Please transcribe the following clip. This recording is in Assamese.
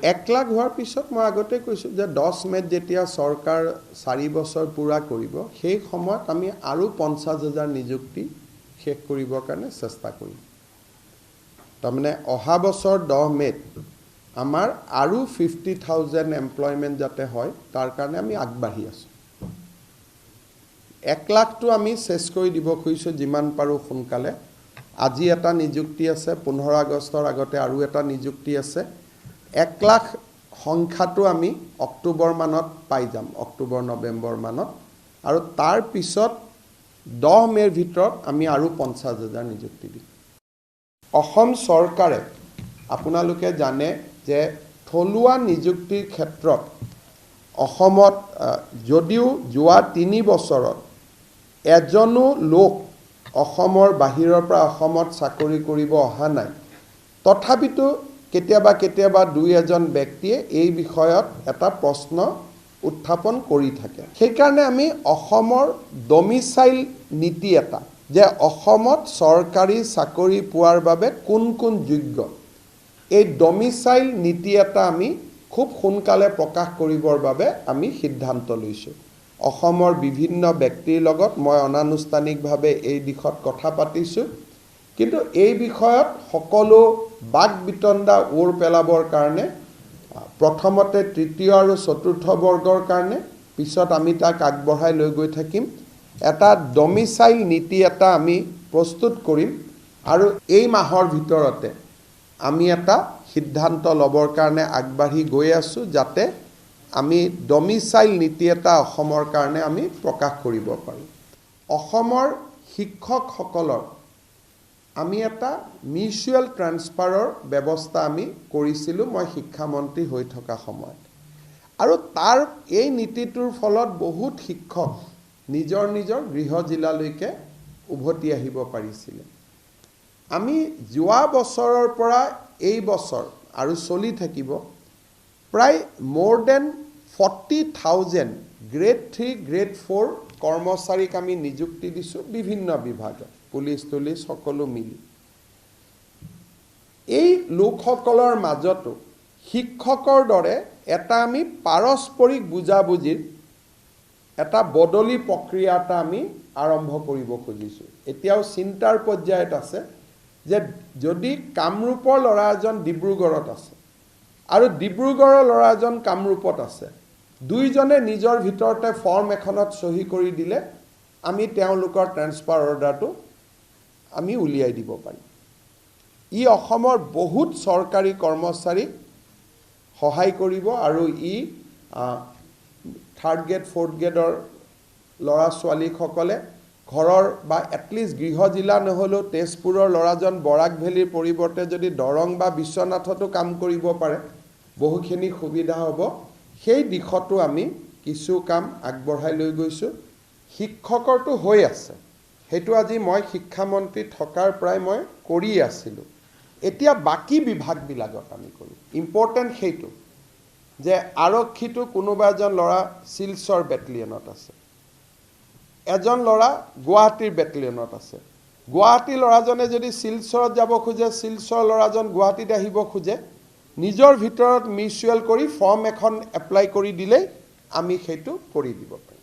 1 লাখ হোৱাৰ পিছত মই আগতে কৈছোঁ যে 10 মেত যেতিয়া চৰকাৰ 4 বছৰ পূৰা কৰিব সেই সময়ত আমি আৰু 50,000 নিযুক্তি শেষ কৰিবৰ কাৰণে চেষ্টা কৰিম। তাৰমানে অহা বছৰ 10 মেত আমাৰ আৰু 50,000 এমপ্লয়মেণ্ট যাতে হয় তাৰ কাৰণে আমি আগবাঢ়ি আছোঁ। 1 লাখটো আমি চেছ কৰি দিব খুজিছোঁ যিমান পাৰোঁ সোনকালে। আজি এটা নিযুক্তি আছে, 15 আগষ্টৰ আগতে আৰু এটা নিযুক্তি আছে। 1 লাখ সংখ্যাটো আমি অক্টোবৰ মানত পাই যাম, অক্টোবৰ নৱেম্বৰ মানত, আৰু তাৰ পিছত 10 মেৰ ভিতৰত আমি আৰু 50,000 নিযুক্তি দিম। অসম চৰকাৰে আপোনালোকে জানে যে থলুৱা নিযুক্তিৰ ক্ষেত্ৰত অসমত যদিও যোৱা 3 বছৰত এজনো লোক অসমৰ বাহিৰৰ পৰা অসমত চাকৰি কৰিব অহা নাই, তথাপিতো কেতিয়াবা 2-এজন ব্যক্তিয়ে এই বিষয়ত এটা প্ৰশ্ন উত্থাপন কৰি থাকে। সেইকাৰণে আমি অসমৰ ডমিচাইল নীতি এটা, যে অসমত চৰকাৰী চাকৰি পোৱাৰ বাবে কোন কোন যোগ্য, এই ডমিচাইল নীতি এটা আমি খুব সোনকালে প্ৰকাশ কৰিবৰ বাবে আমি সিদ্ধান্ত লৈছোঁ। অসমৰ বিভিন্ন ব্যক্তিৰ লগত মই অনানুষ্ঠানিকভাৱে এই দিশত কথা পাতিছোঁ, কিন্তু এই বিষয়ত সকলো বাক বিতণ্ডা ওৰ পেলাবৰ কাৰণে প্ৰথমতে 3য় আৰু 4ৰ্থ বৰ্গৰ কাৰণে, পিছত আমি তাক আগবঢ়াই লৈ গৈ থাকিম। এটা ডমিচাইল নীতি এটা আমি প্ৰস্তুত কৰিম আৰু এই মাহৰ ভিতৰতে আমি এটা সিদ্ধান্ত ল'বৰ কাৰণে আগবাঢ়ি গৈ আছোঁ, যাতে আমি ডমিচাইল নীতি এটা অসমৰ কাৰণে আমি প্ৰকাশ কৰিব পাৰোঁ। অসমৰ শিক্ষকসকলৰ আমি এটা মিউচুৱেল ট্ৰান্সফাৰৰ ব্যৱস্থা আমি কৰিছিলোঁ মই শিক্ষামন্ত্ৰী হৈ থকা সময়ত, আৰু তাৰ এই নীতিটোৰ ফলত বহুত শিক্ষক নিজৰ গৃহ জিলালৈকে উভতি আহিব পাৰিছিলে। আমি যোৱা বছৰৰ পৰা এই বছৰ আৰু চলি থাকিব প্ৰায় more than 40,000 গ্ৰেড 3 গ্ৰেড 4 কৰ্মচাৰীক আমি নিযুক্তি দিছোঁ বিভিন্ন বিভাগত, পুলিচ সকলো মিলি। এই লোকসকলৰ মাজতো শিক্ষকৰ দৰে এটা আমি পাৰস্পৰিক বুজাবুজিৰ এটা বদলি প্ৰক্ৰিয়া এটা আমি আৰম্ভ কৰিব খুজিছোঁ। এতিয়াও চিন্তাৰ পৰ্যায়ত আছে যে যদি কামৰূপৰ ল'ৰা এজন ডিব্ৰুগড়ত আছে আৰু ডিব্ৰুগড়ৰ ল'ৰা এজন কামৰূপত আছে, দুইজনে নিজৰ ভিতৰতে ফৰ্ম এখনত চহী কৰি দিলে আমি তেওঁলোকৰ ট্ৰান্সফাৰ অৰ্ডাৰটো আমি উলিয়াই দিব পাৰিম। ই অসমৰ বহুত চৰকাৰী কৰ্মচাৰীক সহায় কৰিব আৰু ই 3rd গ্ৰেড 4th গ্ৰেডৰ ল'ৰা ছোৱালীসকলে ঘৰৰ বা এটলিষ্ট গৃহ জিলা নহ'লেও তেজপুৰৰ ল'ৰাজন বৰাক ভেলীৰ পৰিৱৰ্তে যদি দৰং বা বিশ্বনাথতো কাম কৰিব পাৰে, বহুখিনি সুবিধা হ'ব। সেই দিশতো আমি কিছু কাম আগবঢ়াই লৈ গৈছোঁ। শিক্ষকৰটো হৈ আছে, সেইটো আজি মই শিক্ষামন্ত্ৰী থকাৰ পৰাই মই কৰি আছিলোঁ। এতিয়া বাকী বিভাগবিলাকত আমি কৰোঁ। ইম্পৰ্টেণ্ট সেইটো যে আৰক্ষীটো কোনোবা এজন ল'ৰা শিলচৰ বেটেলিয়নত আছে, এজন ল'ৰা গুৱাহাটীৰ বেটেলিয়নত আছে। গুৱাহাটীৰ ল'ৰাজনে যদি শিলচৰত যাব খোজে, শিলচৰ ল'ৰাজন গুৱাহাটীত আহিব খোজে, নিজৰ ভিতৰত মিউচুৱেল কৰি ফৰ্ম এখন এপ্লাই কৰি দিলেই আমি সেইটো কৰি দিব পাৰিম।